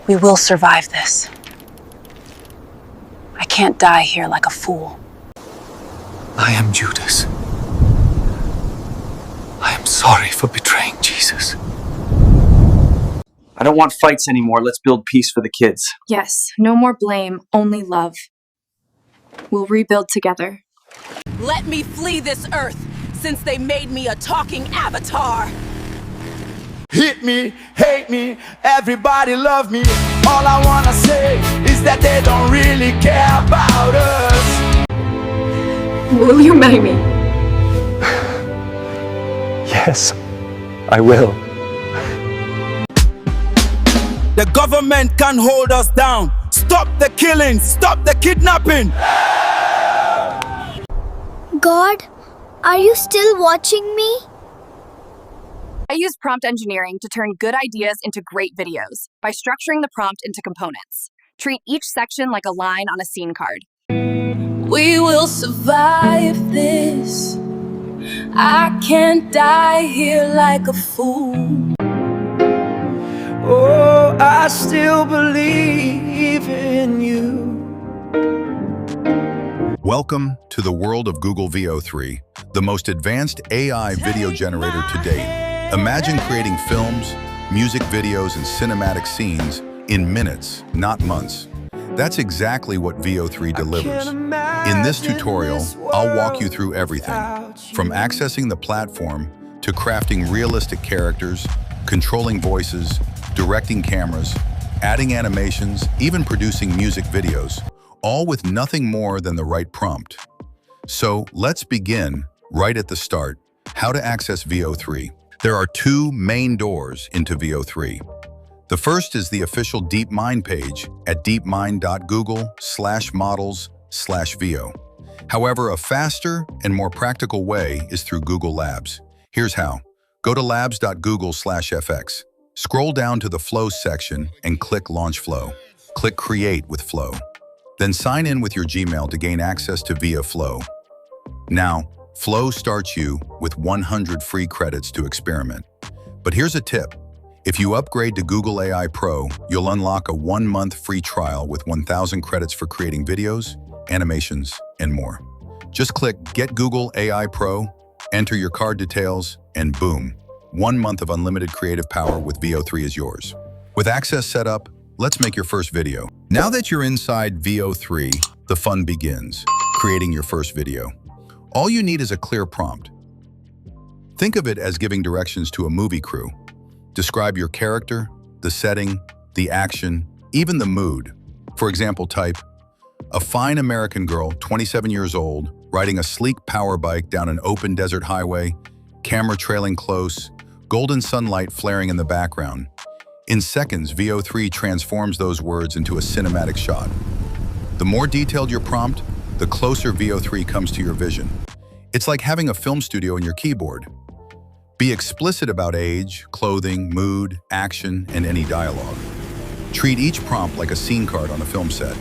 We will survive this. I can't die here like a fool. I am Judas. I am sorry for betraying Jesus. I don't want fights anymore. Let's build peace for the kids. Yes, no more blame, only love. We'll rebuild together. Let me flee this earth, since they made me a talking avatar. Hit me, hate me, everybody love me. All I wanna say is that they don't really care about us. Will you marry me? Yes, I will. The government can hold us down. Stop the killing, stop the kidnapping. God, are you still watching me? I use prompt engineering to turn good ideas into great videos by structuring the prompt into components. Treat each section like a line on a scene card. We will survive this. I can't die here like a fool. Oh, I still believe in you. Welcome to the world of Google Veo 3, the most advanced AI video generator to date. Imagine creating films, music videos, and cinematic scenes in minutes, not months. That's exactly what Veo 3 delivers. In this tutorial, I'll walk you through everything, from accessing the platform to crafting realistic characters, controlling voices, directing cameras, adding animations, even producing music videos, all with nothing more than the right prompt. So let's begin right at the start, how to access Veo 3. There are two main doors into Veo 3. The first is the official DeepMind page at deepmind.google/models/Veo. However, a faster and more practical way is through Google Labs. Here's how. Go to labs.google/fx. Scroll down to the Flow section and click Launch Flow. Click Create with Flow. Then sign in with your Gmail to gain access to Veo Flow. Now, Flow starts you with 100 free credits to experiment. But here's a tip. If you upgrade to Google AI Pro, you'll unlock a 1-month free trial with 1,000 credits for creating videos, animations, and more. Just click Get Google AI Pro, enter your card details, and boom, 1 month of unlimited creative power with Veo 3 is yours. With access set up, let's make your first video. Now that you're inside Veo 3, the fun begins, creating your first video. All you need is a clear prompt. Think of it as giving directions to a movie crew. Describe your character, the setting, the action, even the mood. For example, type, a fine American girl, 27 years old, riding a sleek power bike down an open desert highway, camera trailing close, golden sunlight flaring in the background. In seconds, Veo 3 transforms those words into a cinematic shot. The more detailed your prompt, the closer Veo 3 comes to your vision. It's like having a film studio in your keyboard. Be explicit about age, clothing, mood, action, and any dialogue. Treat each prompt like a scene card on a film set.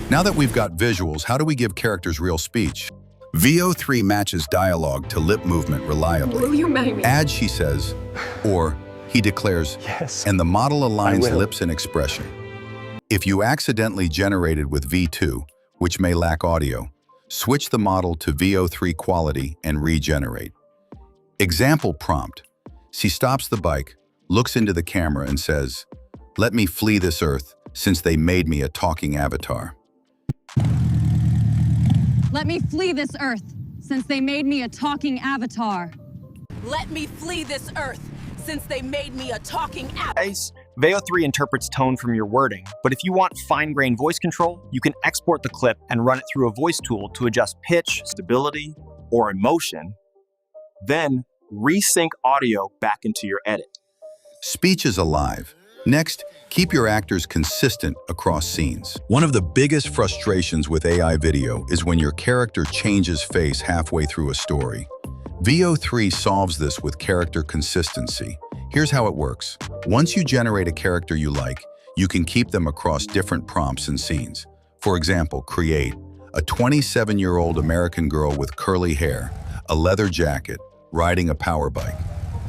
Now that we've got visuals, how do we give characters real speech? Veo 3 matches dialogue to lip movement reliably. Will you marry me? Add, she says, or he declares, Yes, and the model aligns will. lips and expression. If you accidentally generated with V2, which may lack audio, switch the model to Veo 3 quality and regenerate. Example prompt. She stops the bike, looks into the camera and says, "Let me flee this earth since they made me a talking avatar." Let me flee this earth, since they made me a talking avatar. Let me flee this earth, since they made me a talking avatar. Guys, Veo 3 interprets tone from your wording, but if you want fine-grained voice control, you can export the clip and run it through a voice tool to adjust pitch, stability, or emotion, then resync audio back into your edit. Speech is alive. Next, keep your actors consistent across scenes. One of the biggest frustrations with AI video is when your character changes face halfway through a story. Veo 3 solves this with character consistency. Here's how it works. Once you generate a character you like, you can keep them across different prompts and scenes. For example, create a 27-year-old American girl with curly hair, a leather jacket, riding a power bike.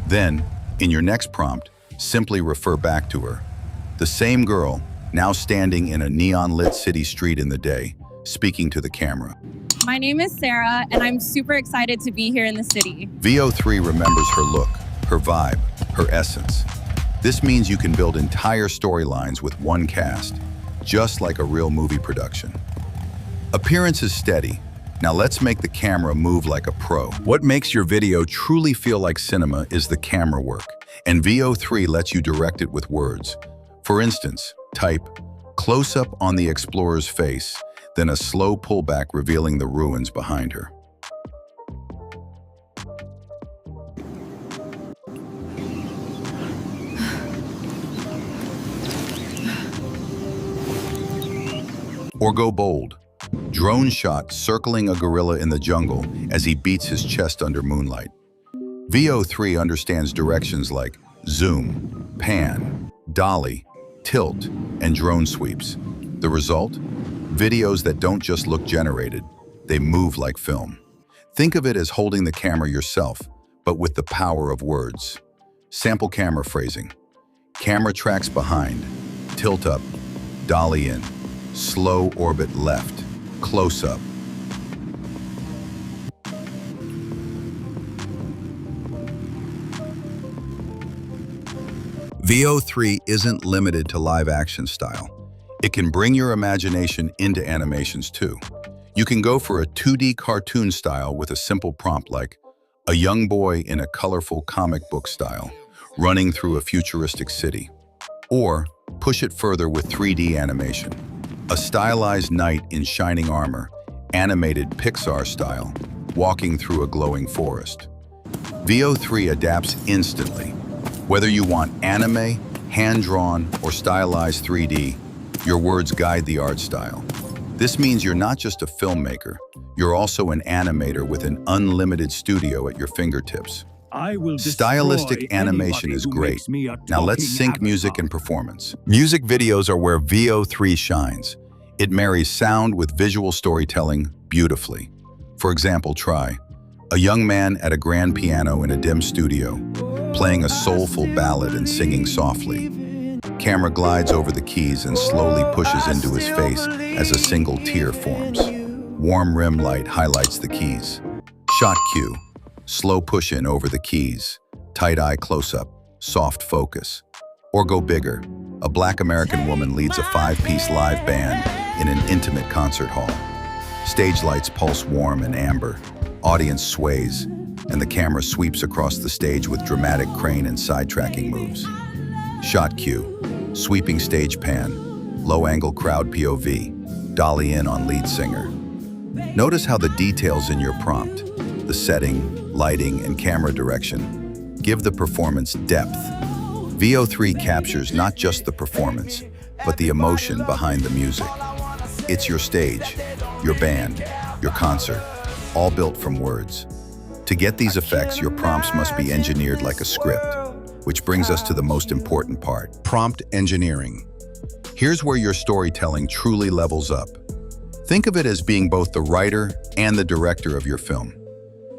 Then, in your next prompt, simply refer back to her. The same girl, now standing in a neon-lit city street in the day, speaking to the camera. My name is Sarah, and I'm super excited to be here in the city. VO3 remembers her look, her vibe, her essence. This means you can build entire storylines with one cast, just like a real movie production. Appearance is steady. Now let's make the camera move like a pro. What makes your video truly feel like cinema is the camera work, and VO3 lets you direct it with words. For instance, type close-up on the explorer's face, then a slow pullback revealing the ruins behind her. Or go bold. Drone shot circling a gorilla in the jungle as he beats his chest under moonlight. VO3 understands directions like zoom, pan, dolly, tilt, and drone sweeps. The result? Videos that don't just look generated, they move like film. Think of it as holding the camera yourself, but with the power of words. Sample camera phrasing. Camera tracks behind, tilt up, dolly in, slow orbit left, close up. VO3 isn't limited to live action style. It can bring your imagination into animations too. You can go for a 2D cartoon style with a simple prompt like a young boy in a colorful comic book style, running through a futuristic city. Or push it further with 3D animation. A stylized knight in shining armor, animated Pixar style, walking through a glowing forest. VO3 adapts instantly. Whether you want anime, hand-drawn, or stylized 3D, your words guide the art style. This means you're not just a filmmaker, you're also an animator with an unlimited studio at your fingertips. Stylistic animation is great. Now let's sync music and performance. Music videos are where VO3 shines. It marries sound with visual storytelling beautifully. For example, try a young man at a grand piano in a dim studio, playing a soulful ballad and singing softly. Camera glides over the keys and slowly pushes into his face as a single tear forms. Warm rim light highlights the keys. Shot cue. Slow push in over the keys. Tight eye close-up. Soft focus. Or go bigger. A Black American woman leads a 5-piece live band in an intimate concert hall. Stage lights pulse warm and amber. Audience sways, and the camera sweeps across the stage with dramatic crane and side-tracking moves. Shot cue. Sweeping stage pan. Low-angle crowd POV. Dolly in on lead singer. Notice how the details in your prompt, the setting, lighting, and camera direction, give the performance depth. VO3 captures not just the performance, but the emotion behind the music. It's your stage, your band, your concert, all built from words. To get these effects, your prompts must be engineered like a script, which brings us to the most important part, prompt engineering. Here's where your storytelling truly levels up. Think of it as being both the writer and the director of your film.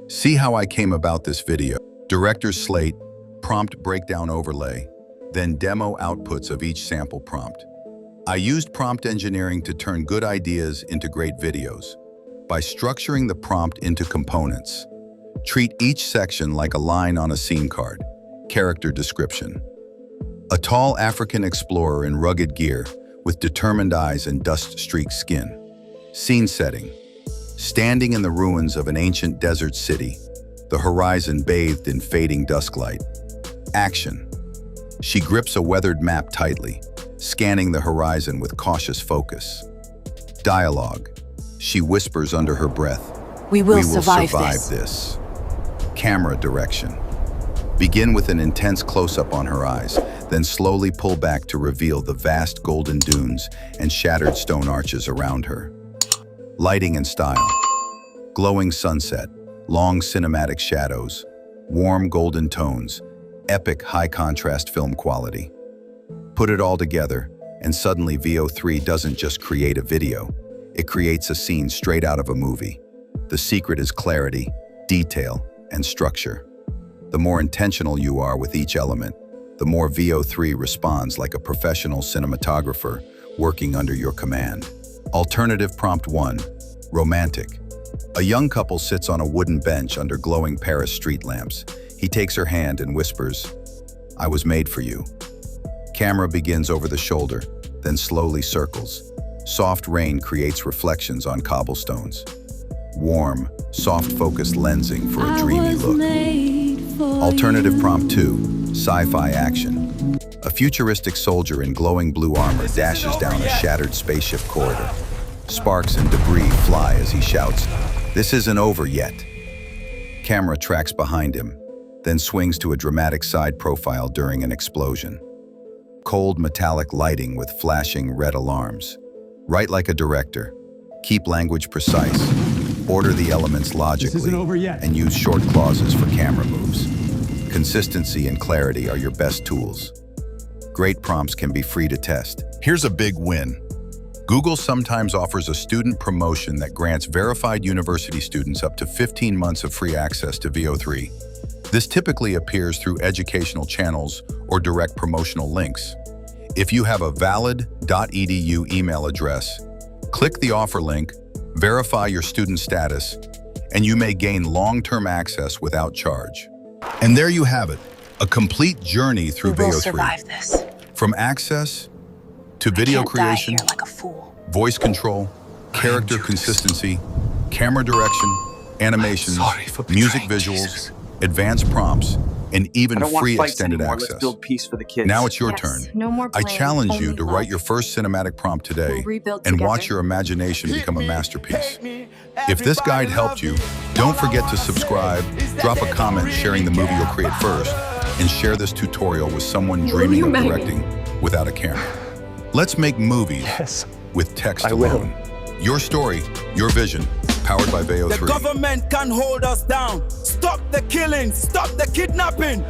See how I came about this video. Director's slate, prompt breakdown overlay, then demo outputs of each sample prompt. I used prompt engineering to turn good ideas into great videos. By structuring the prompt into components, treat each section like a line on a scene card. Character description. A tall African explorer in rugged gear with determined eyes and dust-streaked skin. Scene setting. Standing in the ruins of an ancient desert city, the horizon bathed in fading dusklight. Action. She grips a weathered map tightly, scanning the horizon with cautious focus. Dialogue. She whispers under her breath, We will survive this. Camera direction. Begin with an intense close-up on her eyes, then slowly pull back to reveal the vast golden dunes and shattered stone arches around her. Lighting and style. Glowing sunset, long cinematic shadows, warm golden tones, epic high-contrast film quality. Put it all together, and suddenly VO3 doesn't just create a video, it creates a scene straight out of a movie. The secret is clarity, detail, and structure. The more intentional you are with each element, the more Veo 3 responds like a professional cinematographer working under your command. Alternative prompt 1, romantic. A young couple sits on a wooden bench under glowing Paris street lamps. He takes her hand and whispers, "I was made for you." Camera begins over the shoulder, then slowly circles. Soft rain creates reflections on cobblestones. Warm, soft-focused lensing for a dreamy look. Alternative prompt 2, sci-fi action. A futuristic soldier in glowing blue armor dashes down a shattered spaceship corridor. Sparks and debris fly as he shouts, "This isn't over yet." Camera tracks behind him, then swings to a dramatic side profile during an explosion. Cold metallic lighting with flashing red alarms. Write like a director. Keep language precise. Order the elements logically, and use short clauses for camera moves. Consistency and clarity are your best tools. Great prompts can be free to test. Here's a big win. Google sometimes offers a student promotion that grants verified university students up to 15 months of free access to Veo 3. This typically appears through educational channels or direct promotional links. If you have a valid .edu email address, click the offer link, verify your student status, and you may gain long-term access without charge. And there you have it, a complete journey through We Veo will 3. survive this. From access to I video can't creation, die here like a fool. voice control, character consistency, camera direction, animations, sorry for music betraying visuals, Jesus. advanced prompts, and even I don't want free fights extended anymore. access. Let's build peace for the kids. Now it's your Yes, turn. no more I blame, challenge you only to love. write your first cinematic prompt today We'll rebuild and together. watch your imagination become a masterpiece. Hate me, If this guide everybody helped you, love me. don't All I forget to wanna subscribe, say is that drop a they comment don't sharing the really movie you'll care create about first, us. and share this tutorial with someone Will dreaming you of marry me? directing without a camera. Let's make movies Yes, with text I will. alone. Your story, your vision, powered by Veo The 3. government can hold us down. Stop the killings, stop the kidnapping.